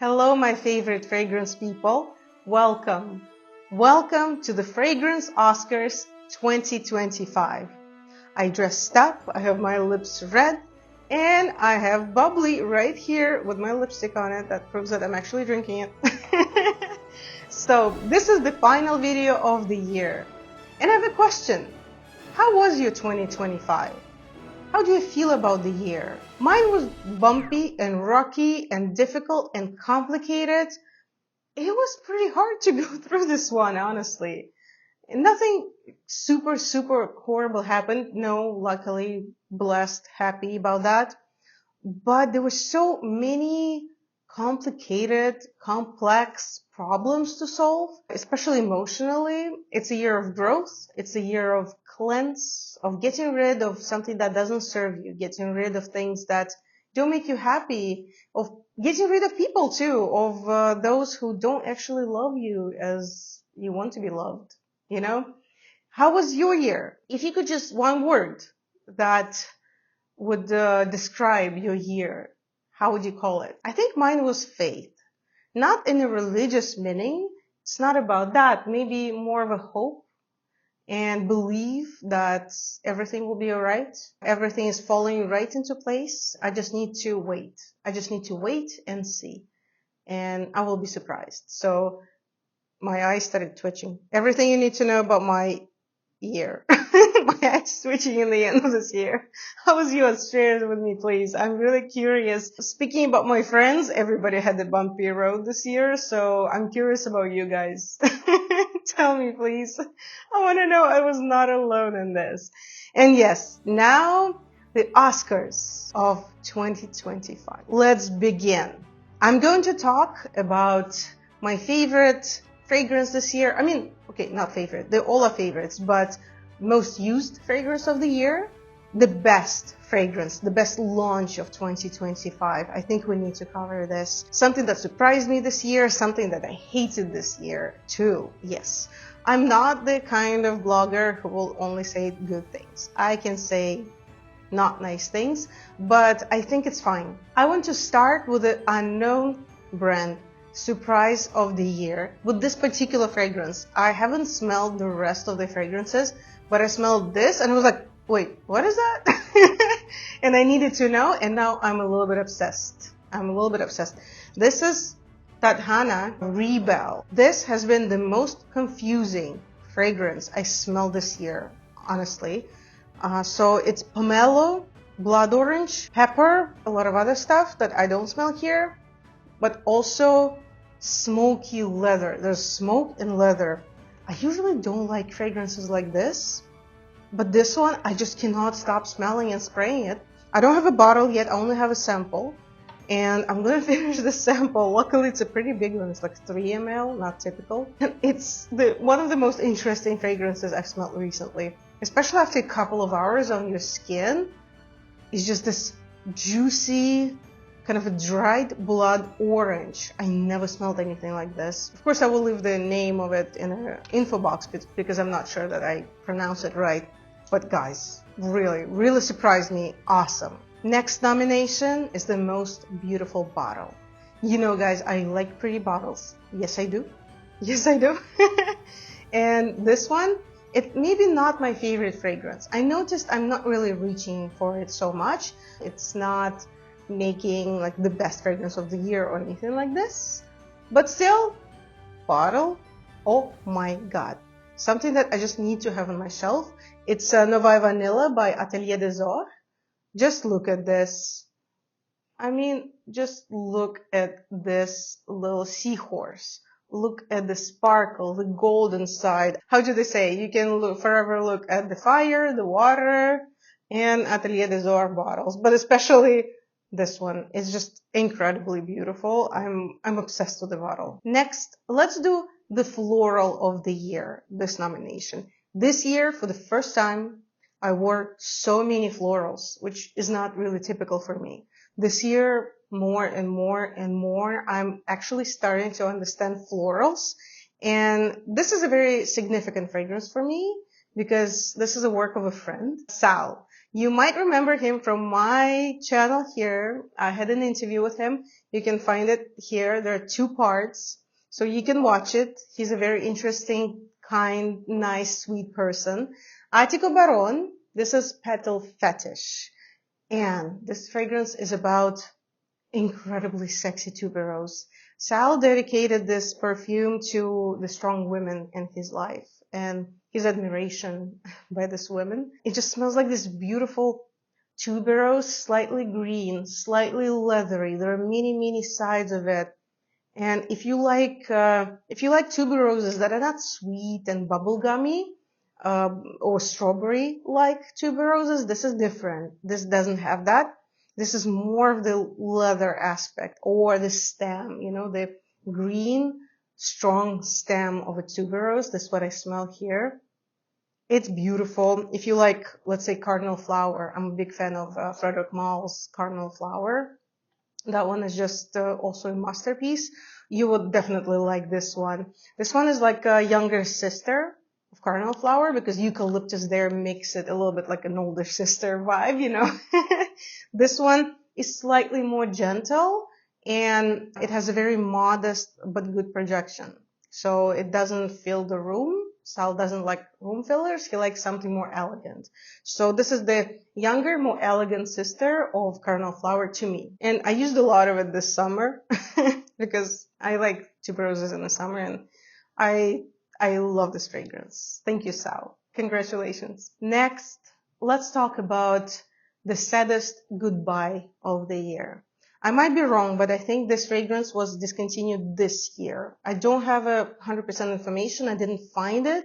Hello, my favorite fragrance people. Welcome. Welcome to the Fragrance Oscars 2025. I dressed up, I have my lips red, and I have bubbly right here with my lipstick on it. That proves that I'm actually drinking it. So this is the final video of the year. And I have a question. How was your 2025? How do you feel about the year? Mine was bumpy and rocky and difficult and complicated. It was pretty hard to go through this one, honestly. Nothing super horrible happened. No, luckily, blessed, happy about that. But there were so many complicated, complex problems to solve, especially emotionally. It's a year of growth. It's a year of cleanse, of getting rid of something that doesn't serve you, getting rid of things that don't make you happy, of getting rid of people too, of those who don't actually love you as you want to be loved, you know? How was your year? If you could just one word that would describe your year, how would you call it? I think mine was faith. Not in a religious meaning. It's not about that. Maybe more of a hope and believe that everything will be all right. Everything is falling right into place. I just need to wait. I just need to wait and see. And I will be surprised. So my eyes started twitching. Everything you need to know about my year. My eyes twitching in the end of this year. How was yours? Share it with me, please. I'm really curious. Speaking about my friends, everybody had a bumpy road this year, so I'm curious about you guys. Tell me, please. I want to know I was not alone in this. And yes, now the Oscars of 2025. Let's begin. I'm going to talk about my favorite fragrance this year. I mean, okay, not favorite. They all are favorites, but most used fragrance of the year, the best fragrance, the best launch of 2025. I think we need to cover this. Something that surprised me this year, something that I hated this year too. Yes, I'm not the kind of blogger who will only say good things. I can say not nice things, but I think it's fine. I want to start with the unknown brand surprise of the year with this particular fragrance. I haven't smelled the rest of the fragrances, but I smelled this and I was like, wait, what is that? And I needed to know, and now I'm a little bit obsessed. This is TADHANA Rebel. This has been the most confusing fragrance I smelled this year, honestly. So it's pomelo, blood orange, pepper, a lot of other stuff that I don't smell here, but also smoky leather. There's smoke and leather. I usually don't like fragrances like this, but this one, I just cannot stop smelling and spraying it. I don't have a bottle yet. I only have a sample, and I'm going to finish the sample. Luckily, it's a pretty big one. It's like 3 ml, not typical. It's one of the most interesting fragrances I've smelled recently, especially after a couple of hours on your skin. It's just this juicy, kind of a dried blood orange. I never smelled anything like this. Of course, I will leave the name of it in an info box because I'm not sure that I pronounce it right. But guys, really surprised me. Awesome. Next nomination is the most beautiful bottle. You know, guys, I like pretty bottles. Yes, I do. Yes, I do. And this one, it maybe not my favorite fragrance. I noticed I'm not really reaching for it so much. It's not making like the best fragrance of the year or anything like this, but still, bottle, oh my god, something that I just need to have on my shelf. It's Novae Vanilla by Atelier des Ors. Just look at this. I mean, just look at this little seahorse. Look at the sparkle, the golden side. How do they say? You can forever look at the fire, the water, and Atelier des Ors bottles, but especially this one is just incredibly beautiful. I'm obsessed with the bottle. Next, let's do the floral of the year, this nomination. This year, for the first time, I wore so many florals, which is not really typical for me. This year, more and more, I'm actually starting to understand florals. And this is a very significant fragrance for me because this is a work of a friend, Sal. You might remember him from my channel here. I had an interview with him. You can find it here. There are 2 parts, so you can watch it. He's a very interesting, kind, nice, sweet person. Attico Barone. This is Petal Fetish. And this fragrance is about incredibly sexy tuberose. Sal dedicated this perfume to the strong women in his life and his admiration by this women. It just smells like this beautiful tuberose, slightly green, slightly leathery. There are many sides of it. And if you like tuberoses that are not sweet and bubblegummy, or strawberry like tuberoses, this is different. This doesn't have that. This is more of the leather aspect or the stem, the green, strong stem of a tuberose. This is what I smell here. It's beautiful. If you like, let's say, cardinal flower, I'm a big fan of Frederic Mall's cardinal flower. That one is just also a masterpiece. You would definitely like this one. This one is like a younger sister of cardinal flower because eucalyptus there makes it a little bit like an older sister vibe, This one is slightly more gentle and it has a very modest but good projection. So it doesn't fill the room. Sal doesn't like room fillers. He likes something more elegant. So this is the younger, more elegant sister of cardinal flower to me. And I used a lot of it this summer because I like tuberoses in the summer and I love this fragrance. Thank you, Sal. Congratulations. Next, let's talk about the saddest goodbye of the year. I might be wrong, but I think this fragrance was discontinued this year. I don't have 100% information. I didn't find it,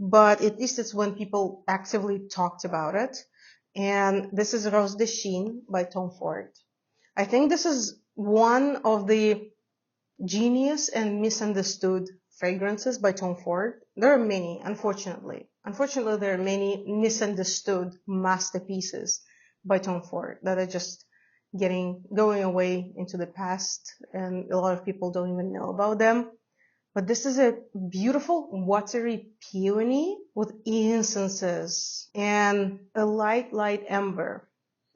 but at least it's when people actively talked about it. And this is Rose de Chine by Tom Ford. I think this is one of the genius and misunderstood fragrances by Tom Ford. There are many, unfortunately. Unfortunately, there are many misunderstood masterpieces by Tom Ford that are just going away into the past, and a lot of people don't even know about them. But this is a beautiful watery peony with incenses and a light amber.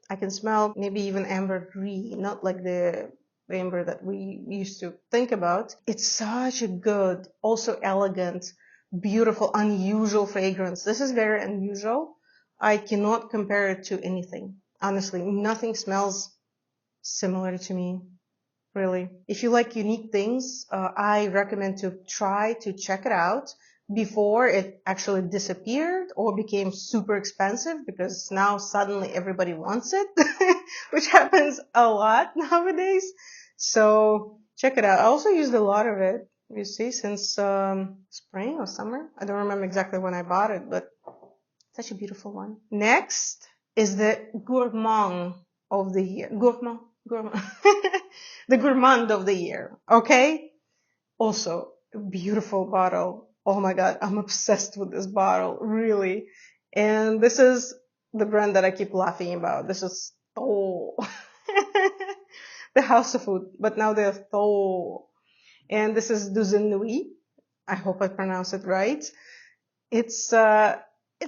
I can smell maybe even ambergris, not like the amber that we used to think about. It's such a good, also elegant, beautiful, unusual fragrance. This is very unusual. I cannot compare it to anything. Honestly, nothing smells similar to me, really. If you like unique things, I recommend to try to check it out before it actually disappeared or became super expensive, because now suddenly everybody wants it, which happens a lot nowadays. So check it out. I also used a lot of it, you see, since spring or summer. I don't remember exactly when I bought it, but such a beautiful one. Next is the Gourmand of the year. Gourmand. The Gourmand of the year. Okay? Also, a beautiful bottle. Oh my God, I'm obsessed with this bottle. Really. And this is the brand that I keep laughing about. This is Doux. The house of food. But now they're Doux. And this is Ennui. I hope I pronounce it right. It's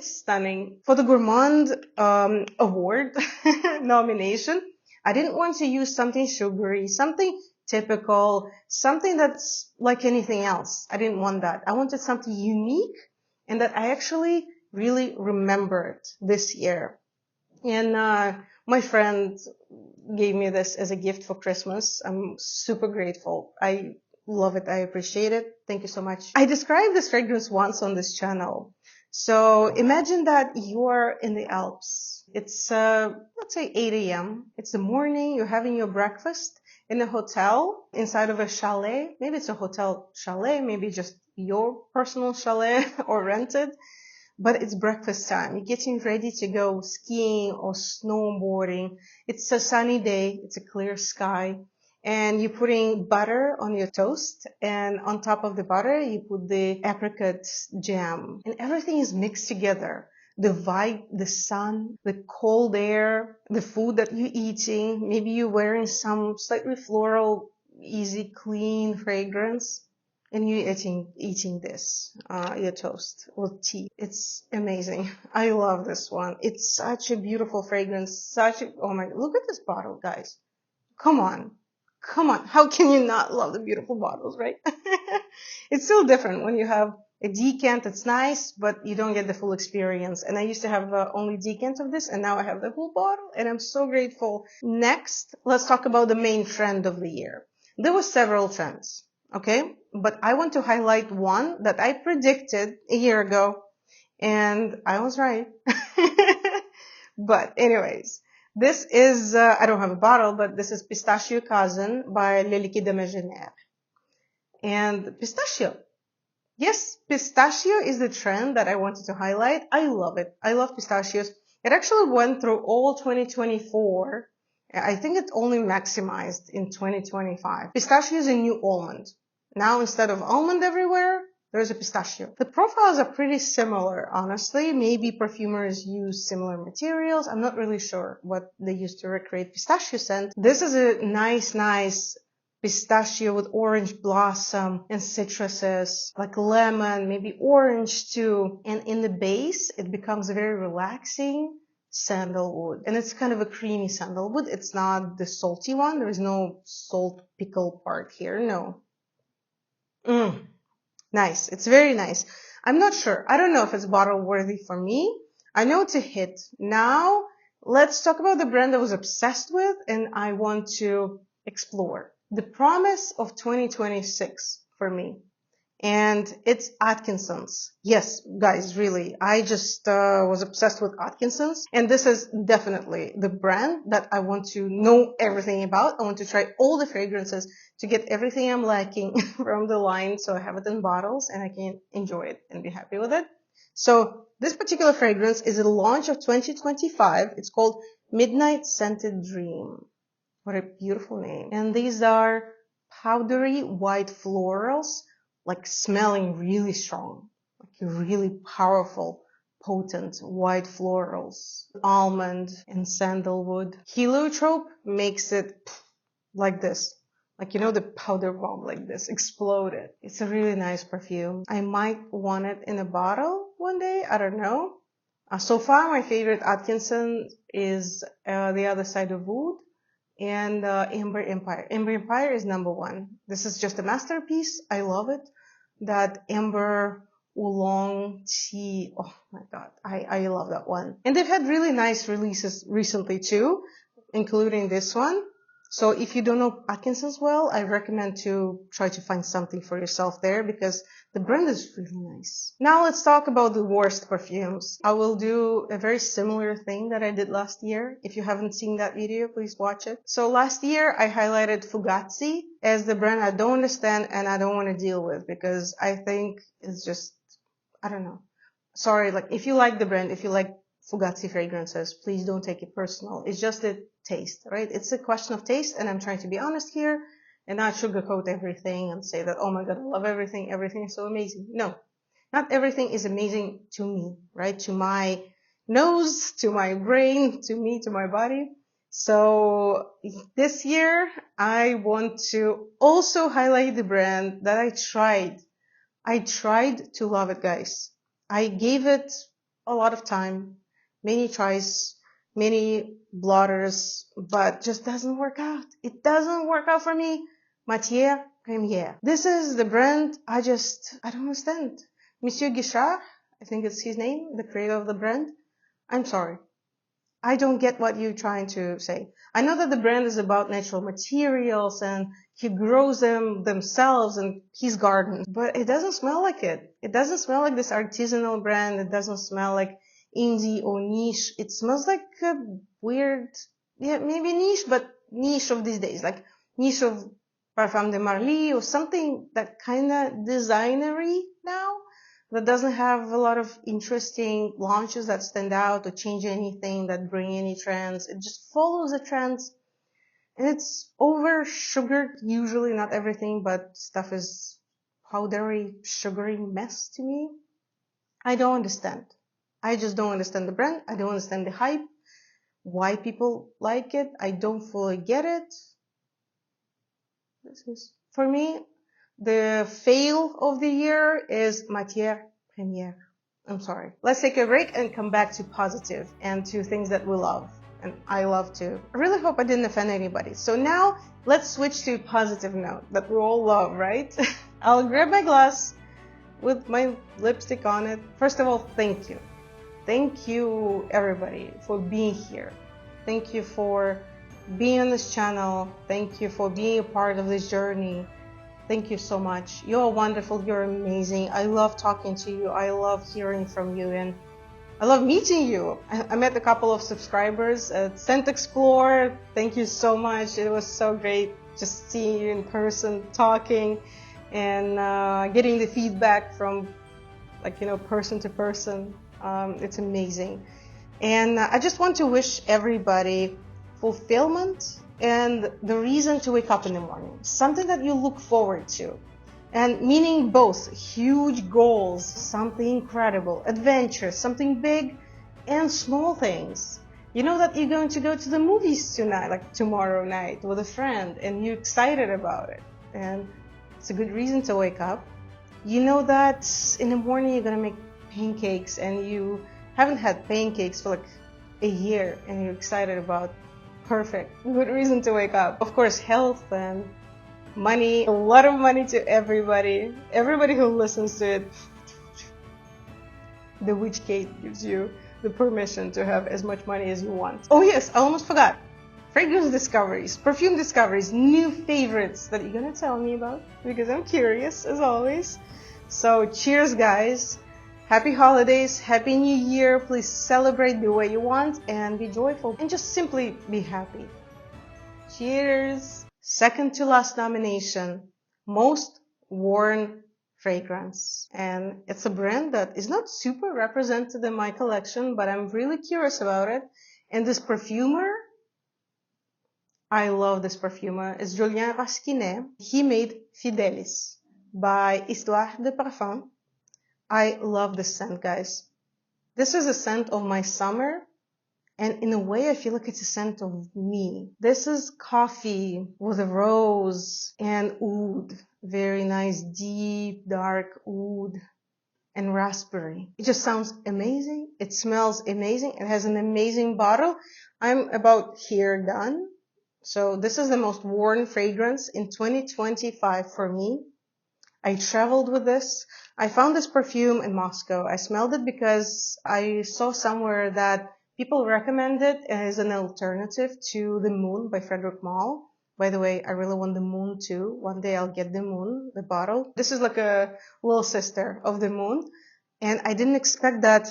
stunning. For the Gourmand award nomination, I didn't want to use something sugary, something typical, something that's like anything else. I didn't want that. I wanted something unique and that I actually really remembered this year. And my friend gave me this as a gift for Christmas. I'm super grateful. I love it. I appreciate it. Thank you so much. I described this fragrance once on this channel. So imagine that you're in the Alps. It's, let's say 8 a.m. It's the morning. You're having your breakfast in a hotel inside of a chalet. Maybe it's a hotel chalet, maybe just your personal chalet or rented. But it's breakfast time. You're getting ready to go skiing or snowboarding. It's a sunny day. It's a clear sky. And you're putting butter on your toast. And on top of the butter, you put the apricot jam. And everything is mixed together. The vibe, the sun, the cold air, the food that you're eating. Maybe you're wearing some slightly floral, easy, clean fragrance. and you eating this, your toast with tea. It's amazing. I love this one. It's such a beautiful fragrance. Oh my, look at this bottle, guys. Come on. Come on. How can you not love the beautiful bottles, right? It's still different when you have a decant. It's nice, but you don't get the full experience. And I used to have only decant of this, and now I have the full bottle, and I'm so grateful. Next, let's talk about the main trend of the year. There were several trends, okay? But I want to highlight one that I predicted a year ago, and I was right. But anyways, this is, I don't have a bottle, but this is Pistachio Cousin by Le Liquide Imaginaires. And pistachio. Yes, pistachio is the trend that I wanted to highlight. I love it. I love pistachios. It actually went through all 2024. I think it only maximized in 2025. Pistachio is a new almond. Now instead of almond everywhere, there's a pistachio. The profiles are pretty similar, honestly. Maybe perfumers use similar materials. I'm not really sure what they use to recreate pistachio scent. This is a nice pistachio with orange blossom and citruses, like lemon, maybe orange too. And in the base, it becomes a very relaxing sandalwood. And it's kind of a creamy sandalwood. It's not the salty one. There is no salt pickle part here. No. Nice. It's very nice. I'm not sure. I don't know if it's bottle worthy for me. I know it's a hit. Now, let's talk about the brand I was obsessed with and I want to explore. The promise of 2026 for me. And it's Atkinsons. Yes, guys, really. I just was obsessed with Atkinsons. And this is definitely the brand that I want to know everything about. I want to try all the fragrances to get everything I'm lacking from the line so I have it in bottles and I can enjoy it and be happy with it. So this particular fragrance is a launch of 2025. It's called Midnight Scented Dream. What a beautiful name. And these are powdery white florals, like smelling really strong, like really powerful, potent white florals, almond and sandalwood. Heliotrope makes it like this. Like, you know, the powder bomb like this exploded. It's a really nice perfume. I might want it in a bottle one day. I don't know. So far, my favorite Atkinson is The Other Side of Wood and Amber Empire. Amber Empire is number one. This is just a masterpiece. I love it. That Amber Oolong tea. Oh my God. I love that one. And they've had really nice releases recently too, including this one. So if you don't know Atkinsons well, I recommend to try to find something for yourself there because the brand is really nice. Now let's talk about the worst perfumes. I will do a very similar thing that I did last year. If you haven't seen that video, please watch it. So last year I highlighted Fugazi as the brand I don't understand and I don't want to deal with because I think it's just, I don't know. Sorry, like if you like the brand, if you like Fugazi fragrances, please don't take it personal. It's just a taste, right? It's a question of taste, and I'm trying to be honest here and not sugarcoat everything and say that, oh my God, I love everything. Everything is so amazing. No, not everything is amazing to me, right? To my nose, to my brain, to me, to my body. So this year, I want to also highlight the brand that I tried. I tried to love it, guys. I gave it a lot of time, many tries, many blotters, but just doesn't work out. It doesn't work out for me. Matiere, Premiere. This is the brand I don't understand. Monsieur Guichard, I think it's his name, the creator of the brand. I'm sorry. I don't get what you're trying to say. I know that the brand is about natural materials and he grows them themselves in his garden, but it doesn't smell like it. It doesn't smell like this artisanal brand. It doesn't smell like indie or niche. It smells like a weird, yeah, maybe niche, but niche of these days, like niche of Parfum de Marly or something that kind of designery now. That doesn't have a lot of interesting launches that stand out or change anything that bring any trends. It just follows the trends. And it's over sugared, usually not everything, but stuff is powdery, sugary mess to me. I don't understand. I just don't understand the brand. I don't understand the hype. Why people like it. I don't fully get it. For me, The fail of the year is Matiere première. I'm sorry. Let's take a break and come back to positive and to things that we love. And I love too. I really hope I didn't offend anybody. So now let's switch to a positive note that we all love, right? I'll grab my glass with my lipstick on it. First of all, thank you. Thank you everybody for being here. Thank you for being on this channel. Thank you for being a part of this journey. Thank you so much. You're wonderful. You're amazing. I love talking to you. I love hearing from you, and I love meeting you. I met a couple of subscribers at Scent Explore. Thank you so much. It was so great just seeing you in person, talking, and getting the feedback from, like, person to person. It's amazing. And I just want to wish everybody fulfillment and the reason to wake up in the morning, something that you look forward to, and meaning both huge goals, something incredible, adventure, something big, and small things. You know that you're going to go to the movies tonight, like tomorrow night, with a friend, and you're excited about it, and it's a good reason to wake up. You know that in the morning you're gonna make pancakes, and you haven't had pancakes for like a year, and you're excited about. Perfect. Good reason to wake up. Of course, health and money. A lot of money to everybody. Everybody who listens to it. The Witch Kate gives you the permission to have as much money as you want. Oh yes, I almost forgot. Fragrance discoveries, perfume discoveries, new favorites that you're gonna tell me about, because I'm curious as always. So cheers guys. Happy holidays, happy new year. Please celebrate the way you want and be joyful and just simply be happy. Cheers. Second to last nomination, most worn fragrance. And it's a brand that is not super represented in my collection, but I'm really curious about it. And this perfumer, I love this perfumer. It's Julien Rasquinet. He made Fidelis by Histoires de Parfums. I love this scent, guys. This is a scent of my summer, and in a way I feel like it's a scent of me. This is coffee with a rose and oud. Very nice, deep, dark oud and raspberry. It just sounds amazing. It smells amazing. It has an amazing bottle. I'm about here done. So this is the most worn fragrance in 2025 for me. I traveled with this. I found this perfume in Moscow. I smelled it because I saw somewhere that people recommend it as an alternative to the Moon by Frederic Malle. By the way, I really want the Moon too. One day I'll get the Moon, the bottle. This is like a little sister of the Moon. And I didn't expect that.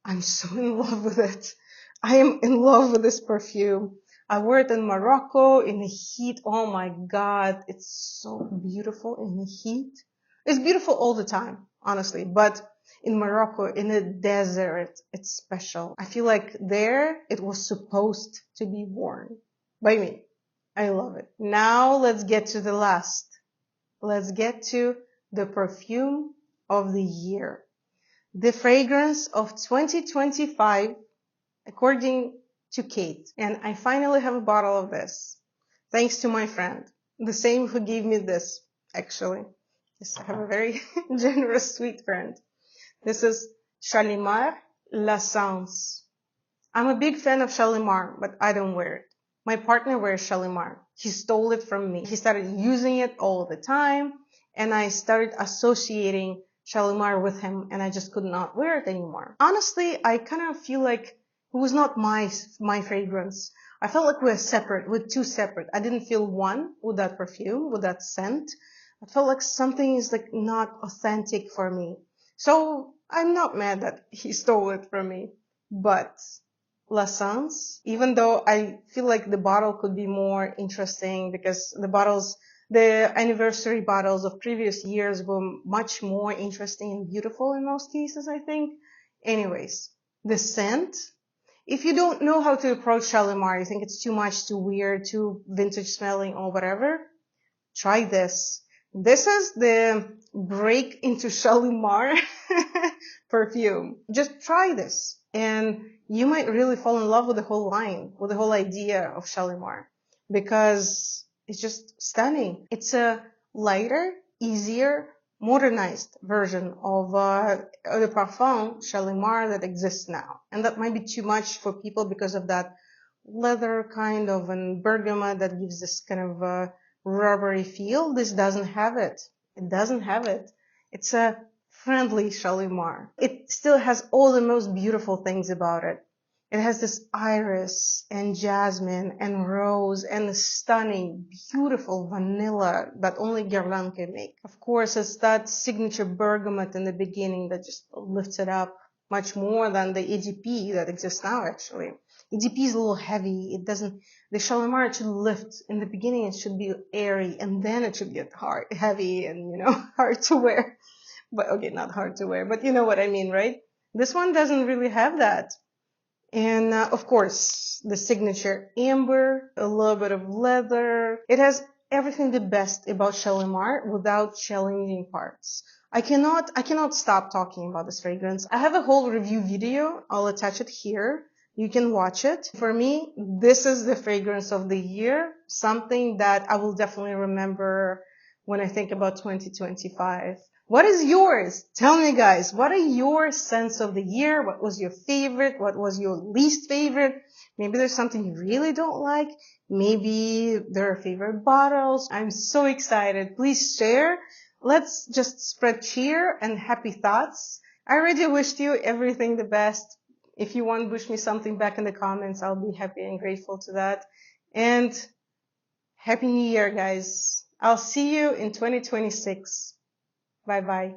I'm so in love with it. I am in love with this perfume. I wore it in Morocco in the heat. Oh my God. It's so beautiful in the heat. It's beautiful all the time, honestly. But in Morocco, in the desert, it's special. I feel like there it was supposed to be worn by me. I love it. Now let's get to the last. Let's get to the perfume of the year. The fragrance of 2025, according to Kate. And I finally have a bottle of this, thanks to my friend, the same who gave me this, actually. Yes, I have a very generous, sweet friend. This is Shalimar L'Essence. I'm a big fan of Shalimar, but I don't wear it. My partner wears Shalimar. He stole it from me. He started using it all the time, and I started associating Shalimar with him, and I just could not wear it anymore. Honestly, I kind of feel like it was not my fragrance. I felt like we're separate. We're two separate. I didn't feel one with that perfume, with that scent. I felt like something is like not authentic for me. So I'm not mad that he stole it from me. But L'Essence, even though I feel like the bottle could be more interesting because the anniversary bottles of previous years were much more interesting and beautiful in most cases, I think. Anyways, the scent. If you don't know how to approach Shalimar, you think it's too much, too weird, too vintage smelling or whatever, try this. This is the break into Shalimar perfume. Just try this and you might really fall in love with the whole line, with the whole idea of Shalimar, because it's just stunning. It's a lighter easier, modernized version of the Parfum Shalimar that exists now. And that might be too much for people because of that leather kind of and bergamot that gives this kind of rubbery feel. This doesn't have it. It doesn't have it. It's a friendly Shalimar. It still has all the most beautiful things about it. It has this iris and jasmine and rose and stunning, beautiful vanilla that only Guerlain can make. Of course, it's that signature bergamot in the beginning that just lifts it up much more than the EGP that exists now, actually. EGP is a little heavy. It doesn't, the Shalimar, it should lift. In the beginning, it should be airy, and then it should get heavy and, hard to wear. But, okay, not hard to wear, but you know what I mean, right? This one doesn't really have that. And, of course, the signature amber, a little bit of leather. It has everything the best about Shalimar without challenging parts. I cannot stop talking about this fragrance. I have a whole review video. I'll attach it here. You can watch it. For me, this is the fragrance of the year. Something that I will definitely remember when I think about 2025. What is yours? Tell me, guys, what are your scents of the year? What was your favorite? What was your least favorite? Maybe there's something you really don't like. Maybe there are favorite bottles. I'm so excited. Please share. Let's just spread cheer and happy thoughts. I already wished you everything the best. If you want to wish me something back in the comments, I'll be happy and grateful to that. And Happy New Year, guys. I'll see you in 2026. Bye bye.